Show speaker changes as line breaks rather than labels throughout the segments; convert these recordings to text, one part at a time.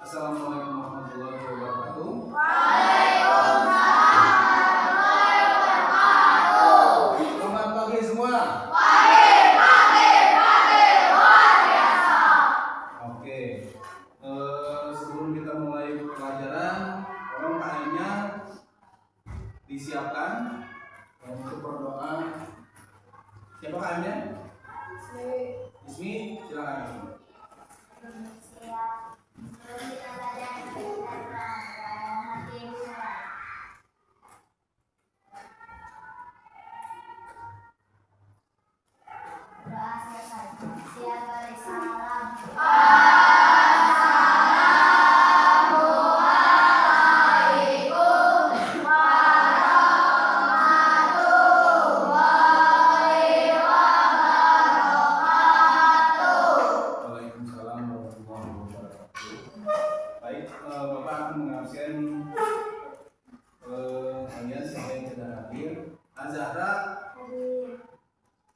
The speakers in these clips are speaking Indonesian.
Assalamualaikum warahmatullahi wabarakatuh. Selamat pagi semua. Oke. Sebelum kita mulai pelajaran, tolong KM-nya disiapkan untuk berdoa. Siapa KM-nya? Ismi, silakan Ismi.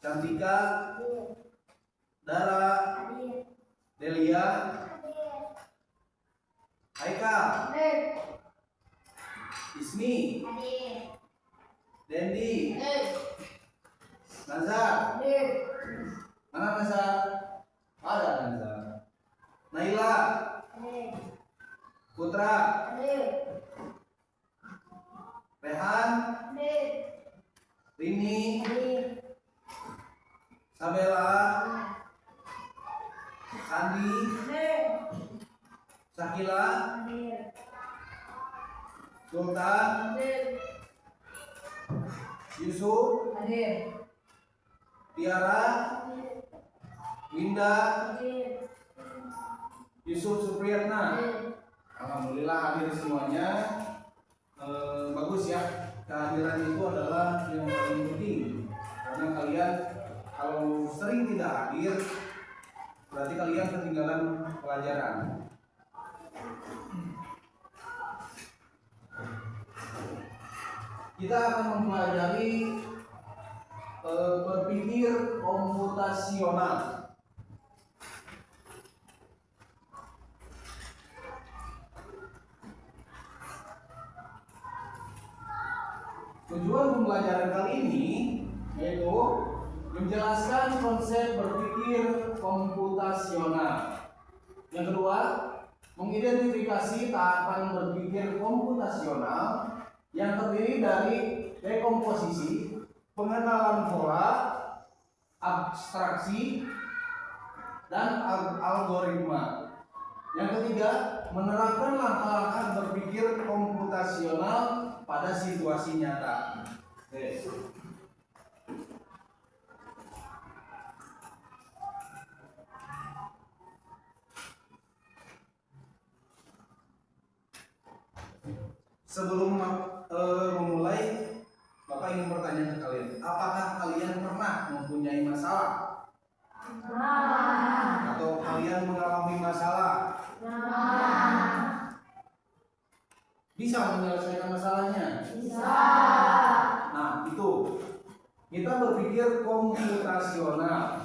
Cantika, Dara, Delia, Haikal, Ismi, Dendi, Nazar, mana Nazar? Ada Nazar. Naila, Putra, Rehan, Rini, Sabela, Sandi, Sakila, Sultan, Yusuf, Tiara, Winda, Yusuf Supriyatna. Alhamdulillah hadir semuanya. Bagus ya, kehadiran itu adalah yang paling penting karena kalian kalau sering tidak hadir berarti kalian ketinggalan pelajaran. Kita akan mempelajari berpikir komputasional. Tujuan pembelajaran kali ini yaitu menjelaskan konsep berpikir komputasional. Yang kedua, mengidentifikasi tahapan berpikir komputasional yang terdiri dari dekomposisi, pengenalan pola, abstraksi, dan algoritma. Yang ketiga, menerapkan langkah-langkah berpikir komputasional pada situasi nyata. Oke. Sebelum memulai, Bapak ingin bertanya ke kalian, apakah kalian pernah mempunyai masalah? Atau kalian mengalami masalah? Bisa menyelesaikan masalahnya? Bisa. Nah, itu kita berpikir komputasional.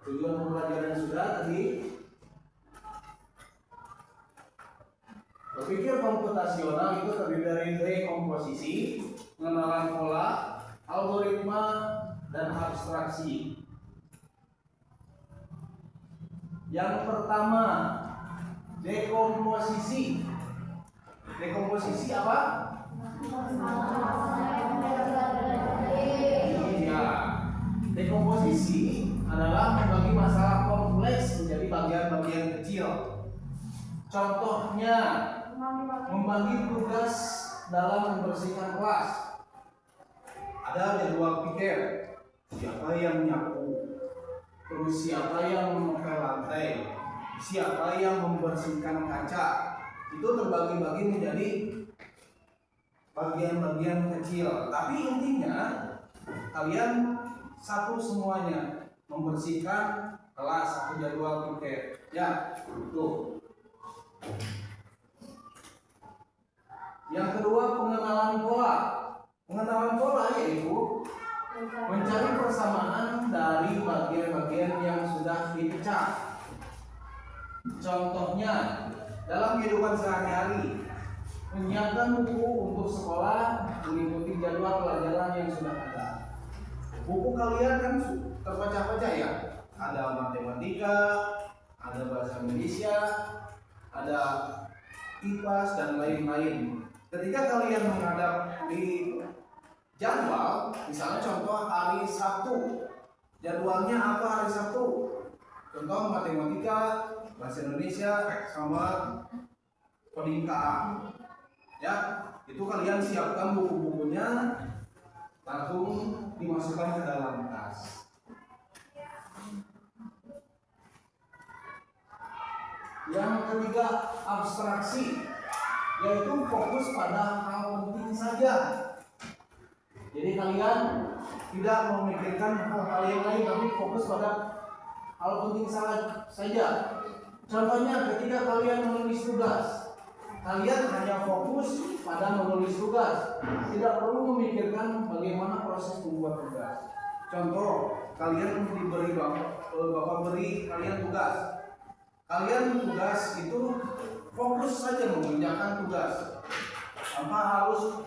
Tujuan pembelajaran sudah tadi. Berpikir komputasional itu terdiri dari dekomposisi, pengenalan pola, algoritma, dan abstraksi. Yang pertama, dekomposisi. Dekomposisi apa? Iya. Dekomposisi adalah membagi masalah kompleks menjadi bagian-bagian kecil. Contohnya, membagi tugas dalam membersihkan kelas. Ada jadwal pikir, siapa yang menyapu, terus siapa yang mengepel lantai, siapa yang membersihkan kaca. Itu terbagi-bagi menjadi bagian-bagian kecil. Tapi intinya kalian satu semuanya, membersihkan kelas, satu jadwal pikir. Ya, tuh. Yang kedua, pengenalan pola. Pengenalan pola yaitu mencari persamaan dari bagian-bagian yang sudah kita Indonesia. Contohnya dalam kehidupan sehari-hari, menyiapkan buku untuk sekolah mengikuti jadwal pelajaran yang sudah ada. Buku kalian kan terbaca-baca ya, ada matematika, ada bahasa Indonesia, ada IPAS dan lain-lain. Ketika kalian menghadap di jadwal, misalnya contoh hari Sabtu, jadwalnya apa hari Sabtu? Contoh matematika, bahasa Indonesia, sama peningkatan. Ya, itu kalian siapkan buku-bukunya, langsung dimasukkan ke dalam tas. Yang ketiga, abstraksi, yaitu fokus pada hal penting saja. Jadi kalian tidak memikirkan hal-hal yang lain, tapi fokus pada hal penting saja. Contohnya ketika kalian menulis tugas, kalian hanya fokus pada menulis tugas, tidak perlu memikirkan bagaimana proses membuat tugas. Contoh, kalian diberi bapak beri kalian tugas. Kalian tugas itu fokus saja mengerjakan tugas. Tanpa harus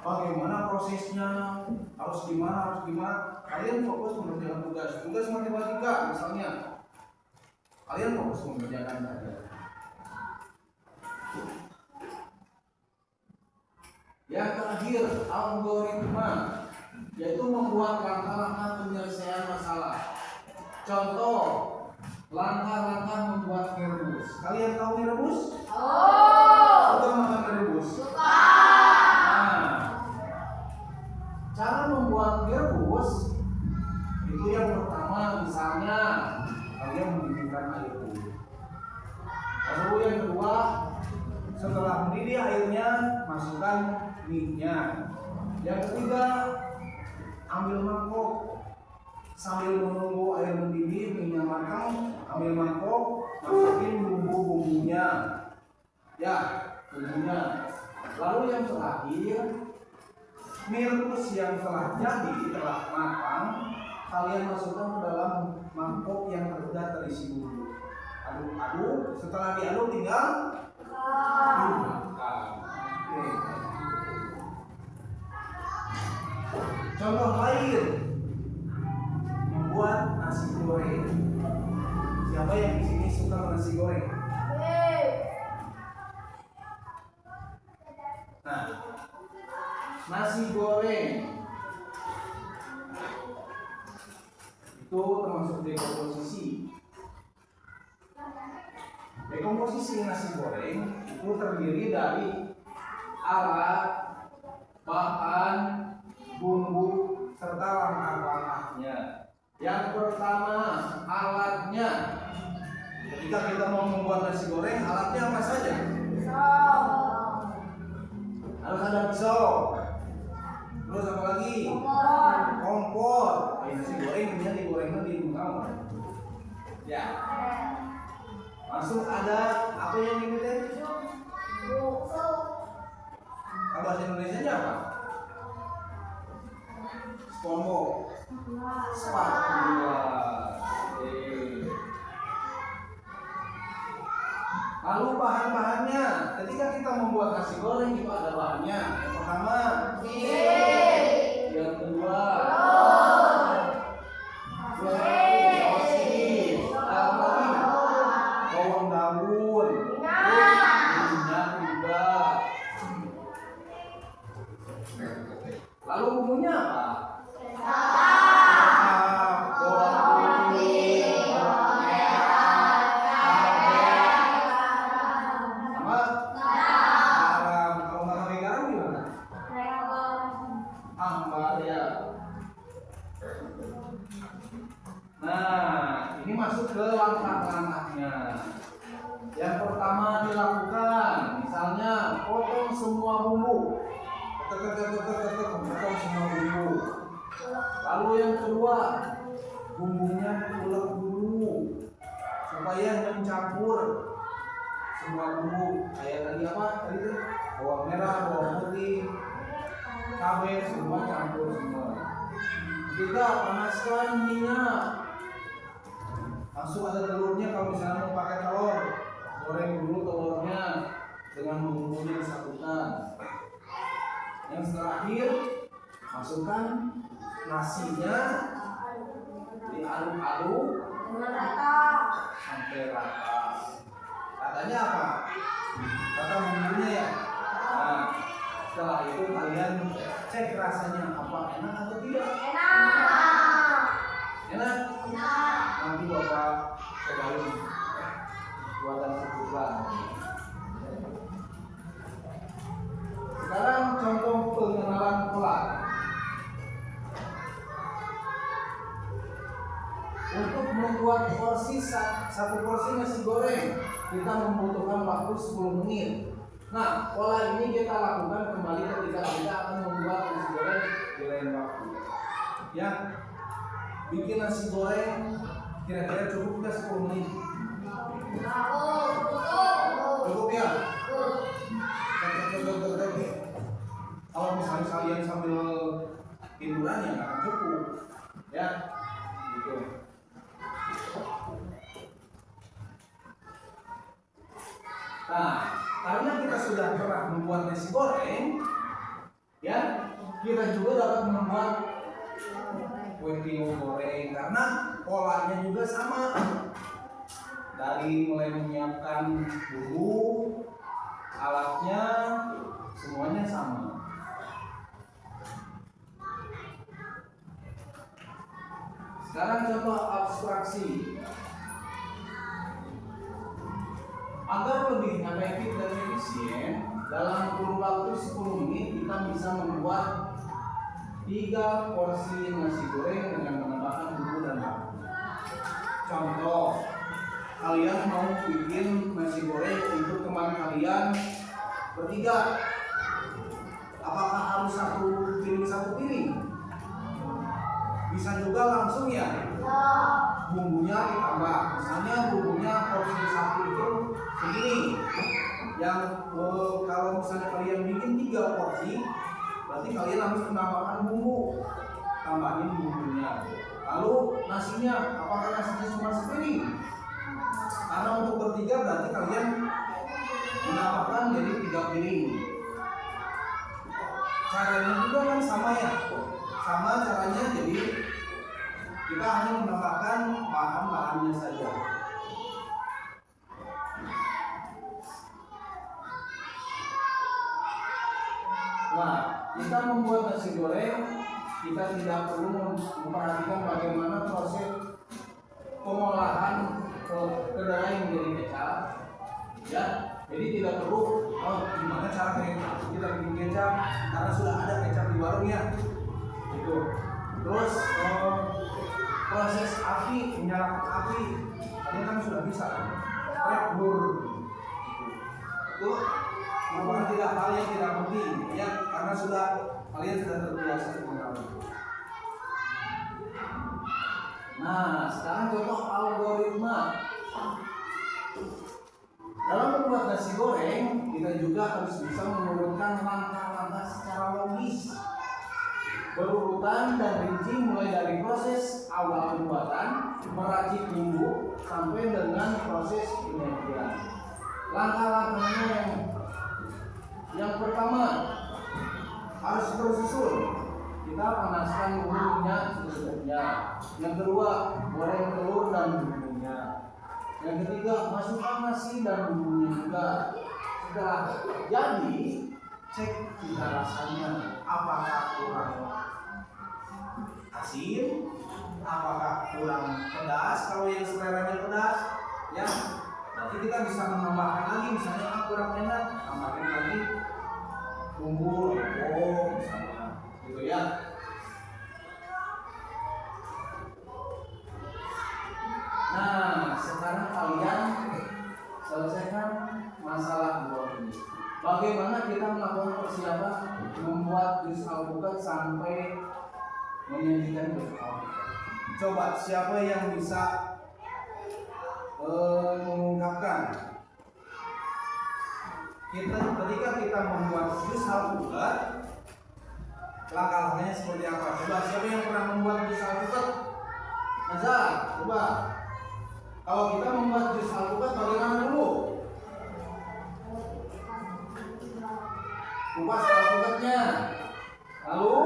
bagaimana prosesnya, harus gimana. Kalian fokus mengerjakan tugas. Tugas matematika misalnya, kalian fokus mengerjakan saja. Yang terakhir, algoritma, yaitu membuat langkah-langkah penyelesaian masalah. Contoh, langkah-langkah membuat mie rebus. Kalian tahu mie rebus? Suka makan mie rebus? Suka. Nah, cara membuat mie rebus itu yang pertama, misalnya kalian mendidihkan air dulu. Lalu yang kedua, setelah mendidih airnya, masukkan mie-nya. Yang ketiga, ambil mangkok. Sambil menunggu air mendidih, mie-nya matang, ambil mangkok, masukin bumbu-bumbunya. Ya, bumbunya. Lalu yang terakhir, mie rebus yang telah jadi, telah matang, kalian masukkan ke dalam mangkok yang sudah terisi bumbu. Aduk-aduk, setelah diaduk tinggal dimakan. Oke. Contoh lain, membuat nasi goreng. Siapa yang di sini suka nasi goreng? Nah, nasi goreng itu termasuk dekomposisi. Dekomposisi nasi goreng itu terdiri dari alat, bahan, bumbu, serta langkah-langkahnya. Yang pertama, alatnya. Ketika kita mau membuat nasi goreng, alatnya apa saja? Pisau. Harus ada pisau. Terus apa lagi? Kompor. Nasi goreng ini digorengnya di rumah. Ya. Langsung ada apa yang ini teh? Bahasa Indonesia apa? Spombo. Spatula. Lalu bahan-bahannya, ketika kita membuat nasi goreng itu ada bahannya. Yang pertama, yang kedua, bawang daun, minyak juga. Lalu bumbunya apa? Nah, ini masuk ke langkah-langkahnya. Yang pertama dilakukan, misalnya potong semua bumbu. Potong semua bumbu. Lalu yang kedua, bumbunya diulek dulu supaya mencampur semua bumbu. Kayak tadi apa? Tadi itu bawang merah, bawang putih, cabai, semua campur semua. Ketiga, panaskan minyak. langsung ada telurnya. Kalau misalnya mau pakai telur, goreng dulu telurnya dengan bumbunya disatukan. Yang terakhir, masukkan nasinya, diaduk-aduk sampai rata. Katanya apa? Kata bumbunya ya. Nah, setelah itu kalian cek rasanya apa, enak atau tidak? Enak. Nanti Bapak cobain buatan sebulan. Sekarang contoh pengenalan pola. Untuk membuat satu porsi nasi goreng, kita membutuhkan waktu 10 menit. Nah, pola ini kita lakukan kembali ketika kita akan membuat nasi goreng di lain waktu. Ya, bikin nasi goreng kira-kira cukup nggak 10 menit? Cukup ya? Kalau misalnya kalian sambil tiduran ya nggak akan cukup, ya, gitu. Nah, karena kita sudah pernah membuat nasi goreng, ya, kita juga dapat membuat kue tiaw goreng karena polanya juga sama. Dari mulai menyiapkan bumbu, alatnya, semuanya sama. Sekarang contoh abstraksi. Agar lebih efektif dan efisien, dalam kurun waktu 10 menit kita bisa membuat 3 porsi nasi goreng dengan menambahkan bumbu dan bawang. Contoh, kalian mau bikin nasi goreng untuk teman kalian bertiga. Apakah harus satu piring? Bisa juga langsung ya. Bumbunya ditambah. Misalnya bumbunya porsi 1 itu segini. Yang kalau misalnya kalian bikin 3 porsi, berarti kalian harus menambahkan bumbu. Tambahin bumbunya. Lalu nasinya, apakah nasinya cuma sepiring? Karena untuk bertiga berarti kalian menambahkan jadi 3 piring. Caranya juga kan sama ya. Sama caranya, jadi kita hanya menambahkan bahan-bahannya saja. Nah, kita membuat nasi goreng, kita tidak perlu memperhatikan bagaimana proses pengolahan kedelai menjadi kecap, ya. Jadi tidak perlu gimana cara kita bikin kecap karena sudah ada kecap di warung ya. Itu. Terus proses api, menyalakan api, kalian kan sudah bisa kan? Itu merupakan tidak hal yang tidak penting ya, karena kalian sudah terbiasa mengetahui. Nah, sekarang contoh algoritma. Dalam membuat nasi goreng, kita juga harus bisa menurunkan langkah-langkah secara logis, berurutan dan rinci, mulai dari proses awal pembuatan, meracik bumbu, sampai dengan proses penyajian. Langkah-langkahnya yang pertama harus tersusun. Kita panaskan minyak secukupnya. Yang kedua, goreng telur dan bumbunya. Yang ketiga, masukkan nasi dan bumbunya juga. Setelah jadi, cek cita rasanya, apakah kurang asin, apakah kurang pedas. Kalau yang seleranya pedas, ya, nanti kita bisa menambahkan lagi. Misalnya kurang enak, tambahkan lagi bumbu lego misalnya, gitu ya. Nah, sekarang kalian selesaikan masalah buah ini. Bagaimana kita melakukan persiapan membuat jus alpukat sampai menyajikan jus alpukat? Coba siapa yang bisa mengungkapkan? Ketika kita membuat jus alpukat, langkah-langkahnya seperti apa? Coba siapa yang pernah membuat jus alpukat? Nazar, coba. Kalau kita membuat jus alpukat bagaimana dulu? Kupas alpukatnya, lalu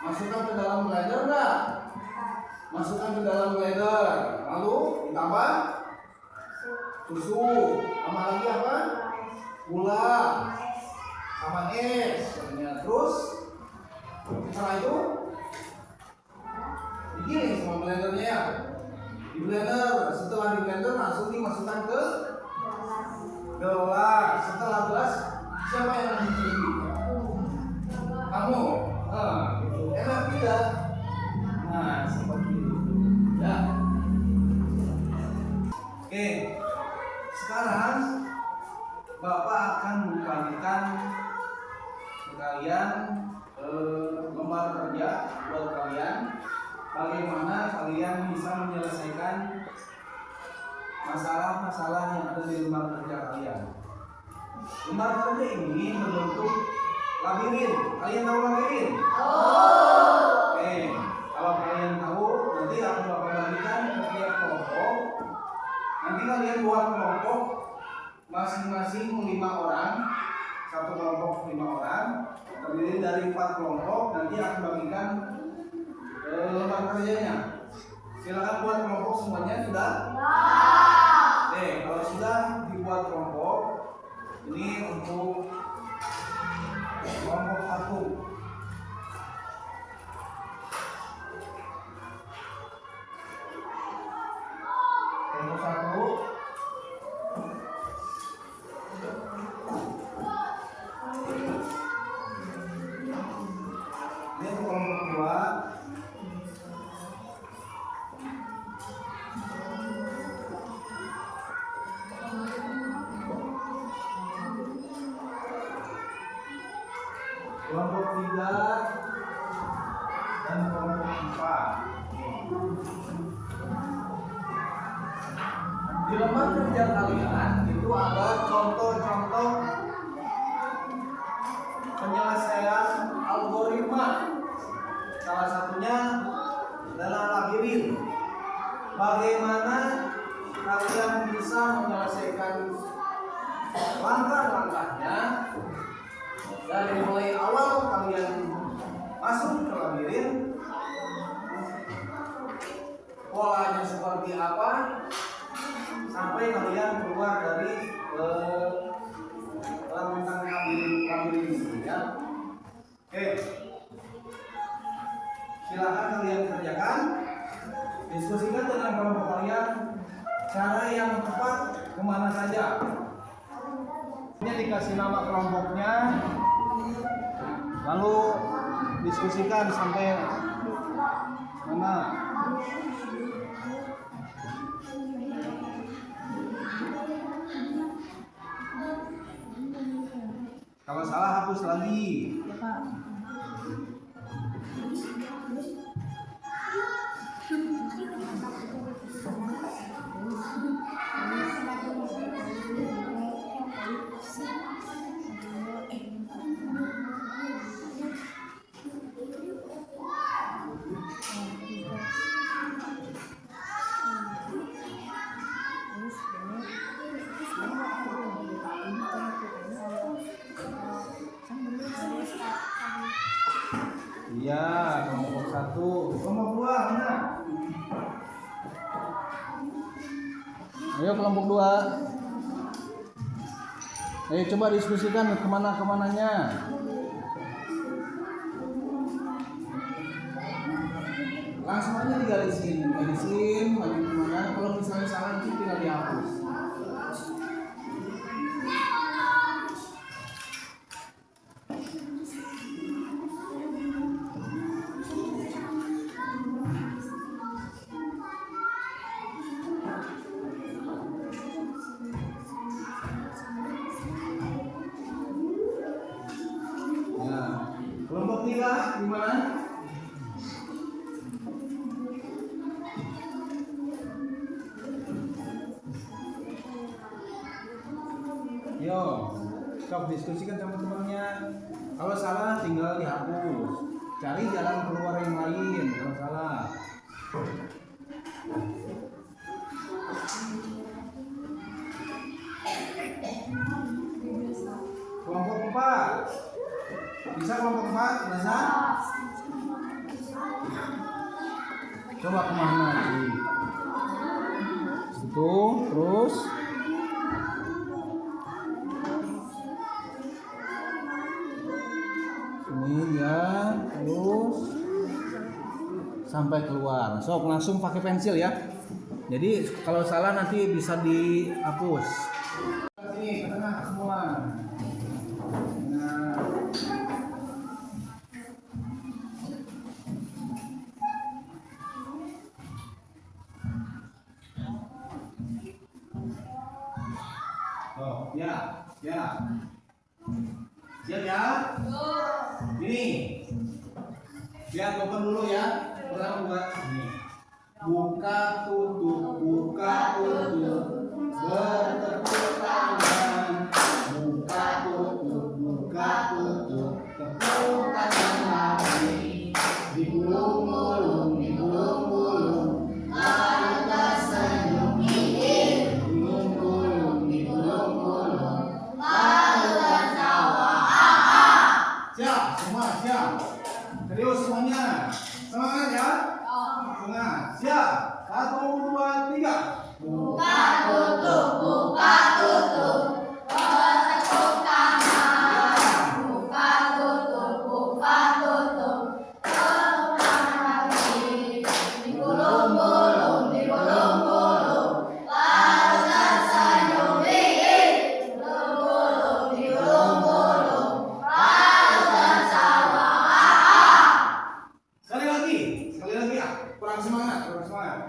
masukkan ke dalam blender enggak? Masukkan ke dalam blender, lalu ditambah susu, sama lagi apa? Gula, sama es. Terus setelah itu begini sama blendernya ya. Di blender, setelah di blender langsung dimasukkan ke gelas. Setelah gelas, siapa yang mencuci? Kamu. Gitu. Enak tidak? Nah, seperti itu. Ya. Oke. Sekarang Bapak akan membagikan ke kalian lembar kerja buat kalian. Bagaimana kalian bisa menyelesaikan masalah-masalah yang ada di lembar kerja kalian. Lembar kerja ini berbentuk labirin. Kalian tahu labirin? Oke, kalau kalian tahu, nanti akan Bapak bagikan ke tiap kelompok. Nanti kalian buat kelompok masing-masing 5 orang. Satu kelompok 5 orang, terdiri dari 4 kelompok. Nanti akan bagikan lembar kerjanya. Silakan buat kelompok semuanya sudah? Oke, kalau sudah dibuat kelompok, ini untuk kelompok 1. Kelompok 1. Ini untuk kelompok 2. Kelompok 3 dan kelompok 4. Di lembar kerja kalian itu ada contoh-contoh penyelesaian algoritma. Salah satunya adalah labirin. Bagaimana kalian bisa menyelesaikan langkah-langkahnya dari mulai awal kalian masuk ke labirin, polanya seperti apa, sampai kalian keluar dari lantang labirin ini ya. Oke, silakan kalian kerjakan, diskusikan dengan kelompok kalian cara yang tepat kemana saja. Ini dikasih nama kelompoknya, lalu diskusikan sampai mana. Kalau salah hapus lagi. Iya, kelompok 1. Kelompok 2 mana? Ayo kelompok 2. Ayo coba diskusikan kemana-kemananya. Langsung aja digalisin, maju kemana. Kalau misalnya salah tinggal dihapus. Kelompok 3 gimana? Yo, stop diskusikan sama temannya. Kalau salah tinggal dihapus. Cari jalan keluar yang lain kalau salah. Kelompok 4. Bisa kelompok 4? Bisa? Coba kemana lagi? Situ, terus sini ya, terus sampai keluar. Sok langsung pakai pensil ya. Jadi kalau salah nanti bisa dihapus. Sini ke tengah semua. Nah. Oh, ya, ya. Siap ya? Ini. Lihat open dulu ya. Pertama buat ini. Buka tutup, buka tutup. Bertepuk tangan. Buka tutup, buka tutup. Tepuk tangan lagi. Digulung-gulung, digulung-gulung. Lalu tersenyum gigit. Digulung-gulung, digulung-gulung. Lalu tertawa. Siap, semua siap. Serius semuanya. Semangat ya. Semangat. Siap. 1, 2, 3.
Buka tutup, buka tutup. Bertepuk tangan. Buka tutup, buka tutup. Tepuk tangan lagi. Digulung-gulung, digulung-gulung. Lalu tersenyum dikit. Digulung-gulung, digulung-gulung. Lalu tertawa.
Sekali lagi ya. Kurang semangat, kurang semangat.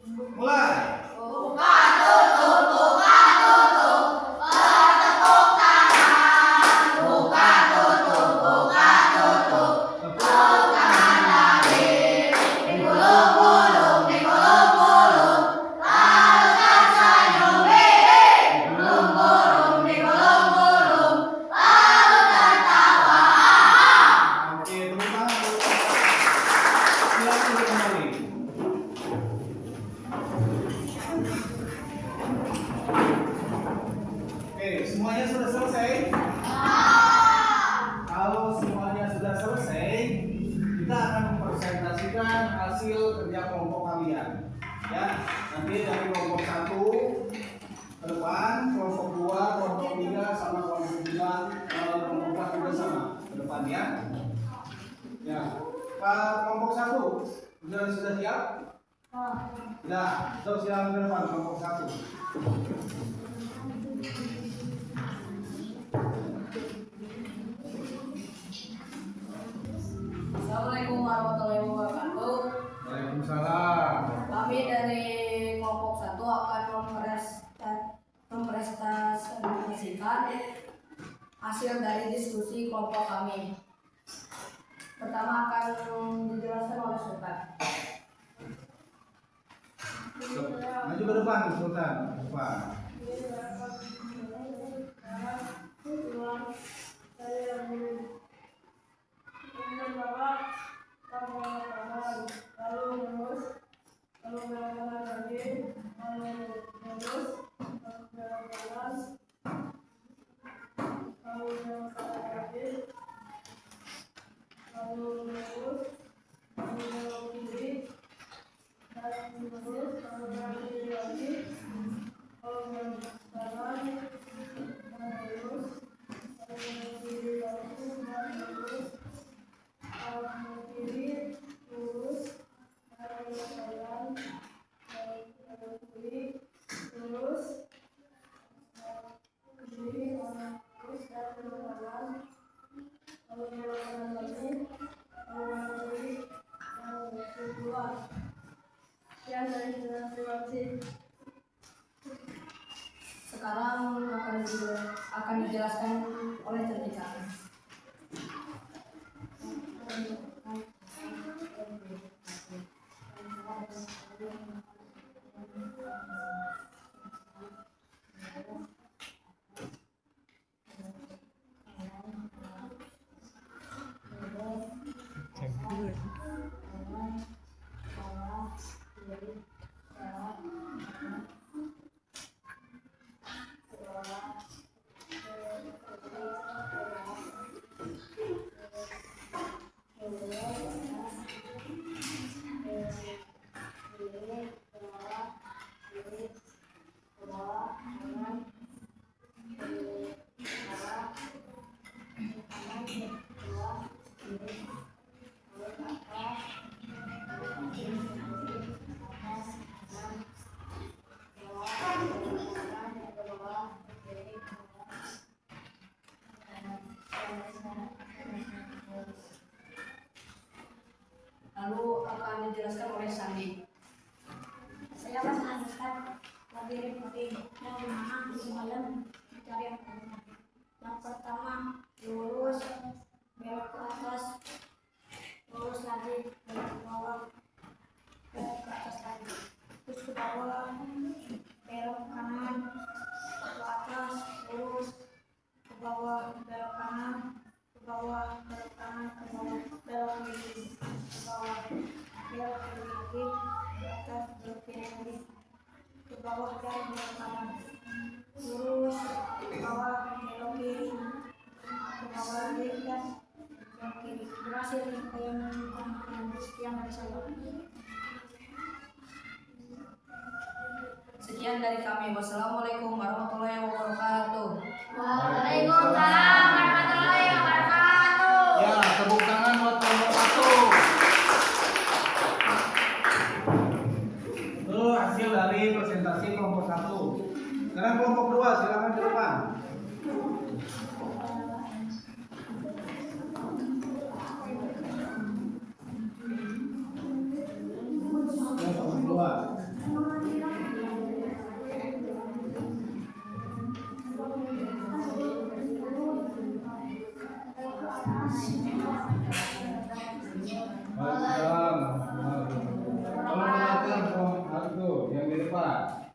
Mulai.
Buka tutup, buka tutup. Bertepuk tangan. Buka tutup, buka tutup. Tepuk tangan lagi. Digulung-gulung, digulung-gulung. Lalu tersenyum dikit. Digulung-gulung, digulung-gulung. Lalu tertawa.
Oke, tepuk tangan. Silakan kembali. Oke, semuanya sudah selesai? Kalau semuanya sudah selesai, kita akan mempresentasikan hasil kerja kelompok kalian. Ya, nanti dari kelompok 1 ke depan, kelompok 2, kelompok 3 sama kelompok 3, kelompok 4 juga sama ke depan ya. Ya, Pak kelompok 1 sudah siap? Sudah, terus silakan ke depan kelompok 1.
Assalamualaikum warahmatullahi wabarakatuh.
Waalaikumsalam.
Kami dari kelompok 1 akan mempresentasikan hasil dari diskusi kelompok kami. Pertama akan dijelaskan oleh Sultan.
Maju ke depan, Sultan. Depan.
Sekarang akan dijelaskan oleh Tika. dijelaskan oleh Sandi.
Saya akan melanjutkan labirin penting yang dimana semalam mencari yang pertama. Yang pertama lurus, belok ke atas, lurus lagi, belok ke bawah, belok ke atas lagi, terus ke bawah, belok ke kanan, ke atas, lurus, ke bawah, belok kanan, ke bawah, belok kanan, ke bawah, belok kiri, ke bawah, belok kiri lagi, ke atas, belok kiri lagi, ke bawah dan belok kanan, lurus, ke bawah, belok kiri, ke bawah lagi dan belok kiri. Berhasil yang sekian dari saya.
Sekian dari kami. Wassalamualaikum warahmatullahi wabarakatuh.
Waalaikumsalam warahmatullahi wabarakatuh.
Ya, tepuk tangan buat kelompok 1. Itu hasil dari presentasi kelompok 1. Sekarang kelompok 2, silakan ke depan. Kelompok 2. Waalaikumsalam. Tolong dengarkan kelompok 1 yang di depan.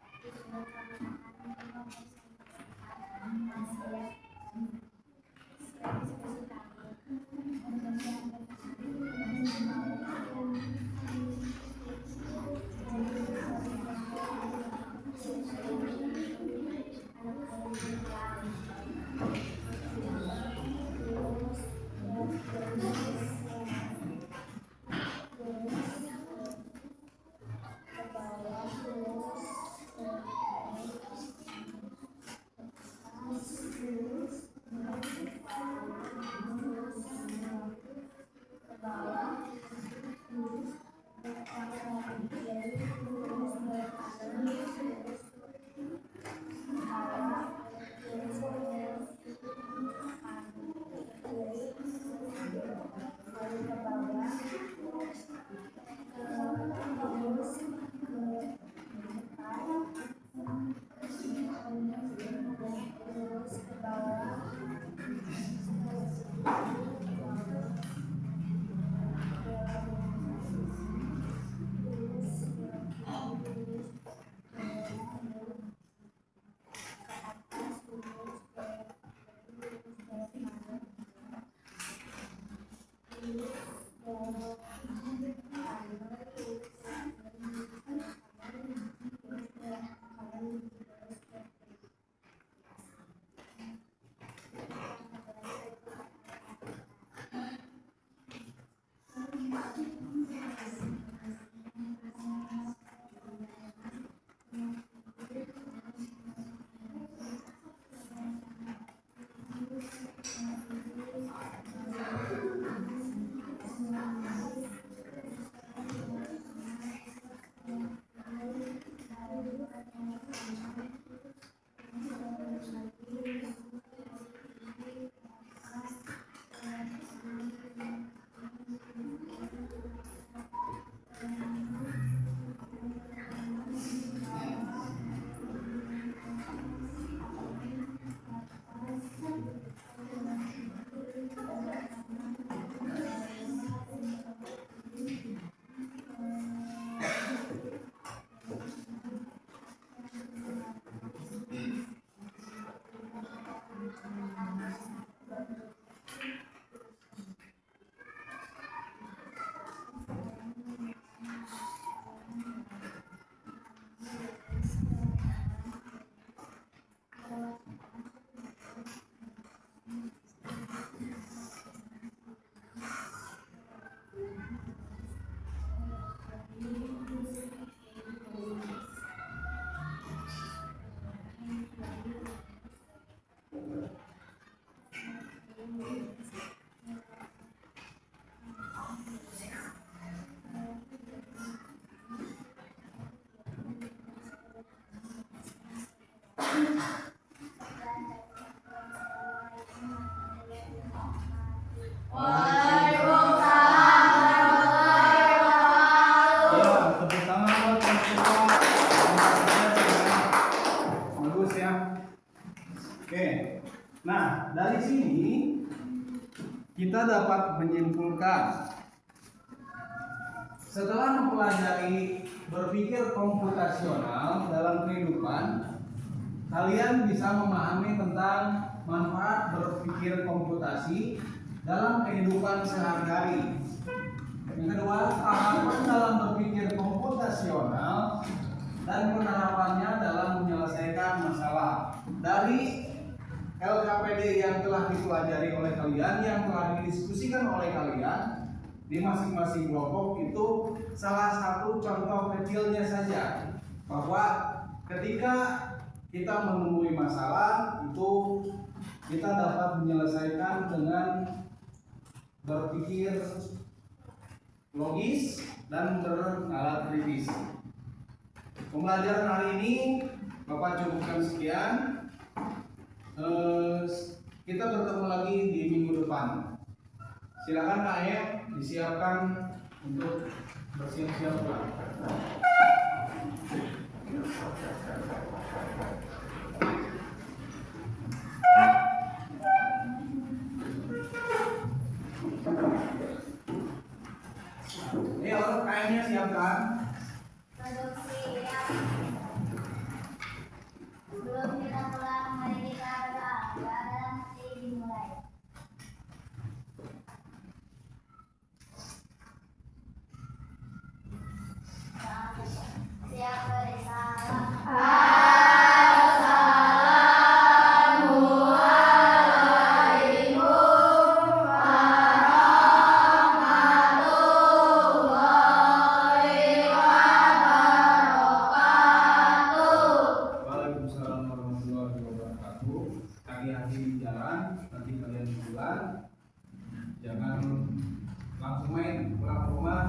kita dapat menyimpulkan setelah mempelajari berpikir komputasional dalam kehidupan, kalian bisa memahami tentang manfaat berpikir komputasi dalam kehidupan sehari-hari. Yang kedua, tahapan dalam berpikir komputasional dan penerapannya dalam menyelesaikan masalah. Dari LKPD yang telah dipelajari oleh kalian, yang telah didiskusikan oleh kalian di masing-masing kelompok, itu salah satu contoh kecilnya saja bahwa ketika kita menemui masalah itu kita dapat menyelesaikan dengan berpikir logis dan bernalar kritis. Pembelajaran hari ini Bapak cukupkan sekian. Kita bertemu lagi di minggu depan. Silakan Kak Ayat disiapkan untuk bersiap-siap pulang. Ayo kainnya siapkan.
Produksi ya. Sebelum kita pulang, mari kita berdoa. Doa dalam hati dimulai. Siapa bersalah?
Waalaikumsalam warahmatullahi wabarakatuh. Hati-hati di jalan, nanti kalian pulang jangan langsung main, pulang ke rumah